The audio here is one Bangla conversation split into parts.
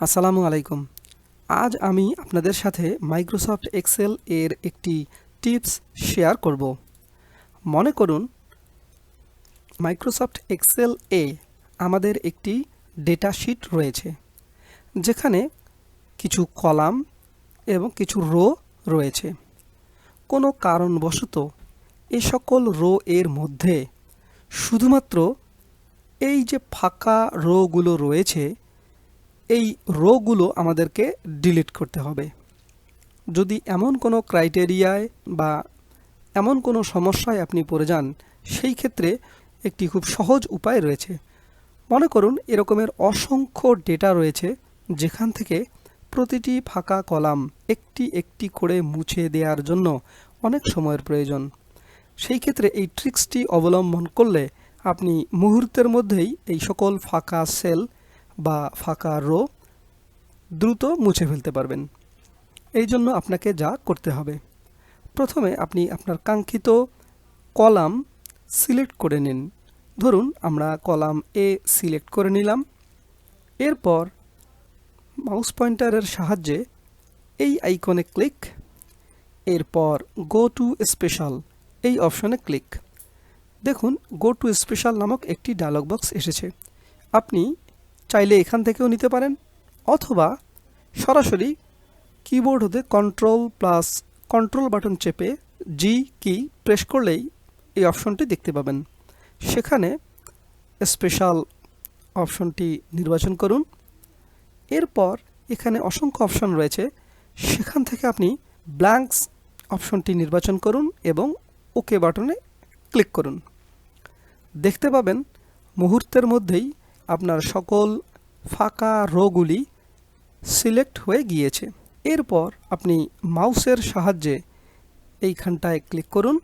আসসালামু আলাইকুম। আজ আমি আপনাদের সাথে মাইক্রোসফট এক্সেল এর একটি টিপস শেয়ার করব। মনে করুন মাইক্রোসফট এক্সেল এ আমাদের একটি ডেটা শীট রয়েছে, যেখানে কিছু কলাম এবং কিছু রো রয়েছে। কোনো কারণবশত এই সকল রো এর মধ্যে শুধুমাত্র এই যে ফাঁকা রোগুলো রয়েছে, এই রোগুলো আমাদেরকে ডিলিট করতে হবে। যদি এমন কোনো ক্রাইটেরিয়ায় বা এমন কোনো সমস্যায় আপনি পড়ে যান, সেই ক্ষেত্রে একটি খুব সহজ উপায় রয়েছে। মনে করুন এরকমের অসংখ্য ডেটা রয়েছে, যেখান থেকে প্রতিটি ফাঁকা কলাম একটি একটি করে মুছে দেওয়ার জন্য অনেক সময়ের প্রয়োজন। সেই ক্ষেত্রে এই ট্রিক্সটি অবলম্বন করলে আপনি মুহূর্তের মধ্যেই এই সকল ফাঁকা সেল বা ফাঁকা রো দ্রুত মুছে ফেলতে পারবেন। এই জন্য আপনাকে যা করতে হবে, প্রথমে আপনি আপনার কাঙ্ক্ষিত কলাম সিলেক্ট করে নিন। ধরুন আমরা কলাম এ সিলেক্ট করে নিলাম। এরপর মাউস পয়েন্টারের সাহায্যে এই আইকনে ক্লিক, এরপর গো টু স্পেশাল এই অপশনে ক্লিক। দেখুন গো টু স্পেশাল নামক একটি ডায়লগ বক্স এসেছে। আপনি চাইলে এখান থেকেও নিতে পারেন, অথবা সরাসরি কিবোর্ড হতে কন্ট্রোল বাটন চেপে জি কি প্রেস করলেই এই অপশনটি দেখতে পাবেন। সেখানে স্পেশাল অপশনটি নির্বাচন করুন। এরপর এখানে অসংখ্য অপশন রয়েছে, সেখান থেকে আপনি ব্ল্যাঙ্কস অপশনটি নির্বাচন করুন এবং ওকে বাটনে ক্লিক করুন। দেখতে পাবেন মুহূর্তের মধ্যেই আপনার সকল ফাঁকা রোগুলি সিলেক্ট হয়ে গিয়েছে। এরপর আপনি মাউসের সাহায্যে এইখানটায় ক্লিক করুন।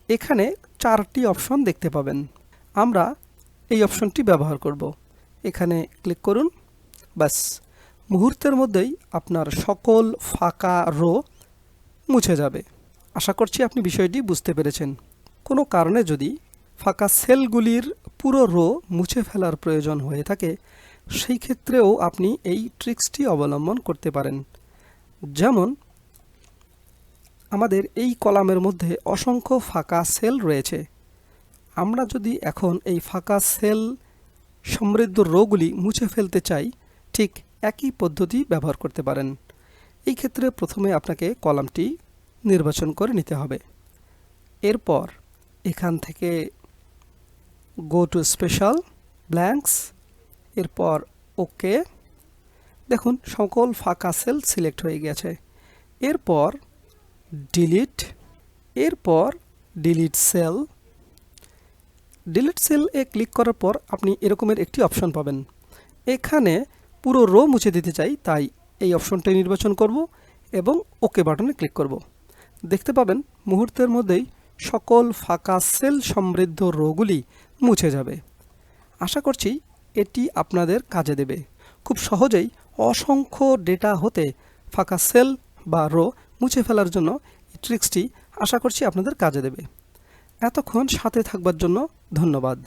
এখানে 4টি অপশন দেখতে পাবেন। আমরা এই অপশনটি ব্যবহার করব। এখানে ক্লিক করুন। ব্যাস, মুহূর্তের মধ্যেই আপনার সকল ফাঁকা রো মুছে যাবে। আশা করছি আপনি বিষয়টি বুঝতে পেরেছেন। কোনো কারণে যদি ফাঁকা সেলগুলির পুরো রো মুছে ফেলার প্রয়োজন হয়ে থাকে, সেই ক্ষেত্রেও আপনি এই ট্রিক্সটি অবলম্বন করতে পারেন। যেমন আমাদের এই কলামের মধ্যে অসংখ্য ফাঁকা সেল রয়েছে। আমরা যদি এখন এই ফাঁকা সেল সমৃদ্ধ রোগুলি মুছে ফেলতে চাই, ঠিক একই পদ্ধতি ব্যবহার করতে পারেন। এই ক্ষেত্রে প্রথমে আপনাকে কলামটি নির্বাচন করে নিতে হবে। এরপর এখান থেকে গো টু স্পেশাল ব্ল্যাঙ্কস, এরপর ওকে। দেখুন সকল ফাঁকা সেল সিলেক্ট হয়ে গেছে। এরপর ডিলিট, এরপর ডিলিট সেল এ ক্লিক করার পর আপনি এরকমের একটি অপশন পাবেন। এখানে পুরো রো মুছে দিতে চাই, তাই এই অপশনটি নির্বাচন করব এবং ওকে বাটনে ক্লিক করব। দেখতে পাবেন মুহূর্তের মধ্যেই সকল ফাঁকা সেল সমৃদ্ধ রোগুলি মুছে যাবে। আশা করছি এটি আপনাদের কাজে দেবে। খুব সহজেই অসংখ্য ডেটা হতে ফাঁকা সেল বা রো মুছে ফেলার জন্য এই ট্রিক্সটি আশা করছি আপনাদের কাজে দেবে। এতক্ষণ সাথে থাকবার জন্য ধন্যবাদ।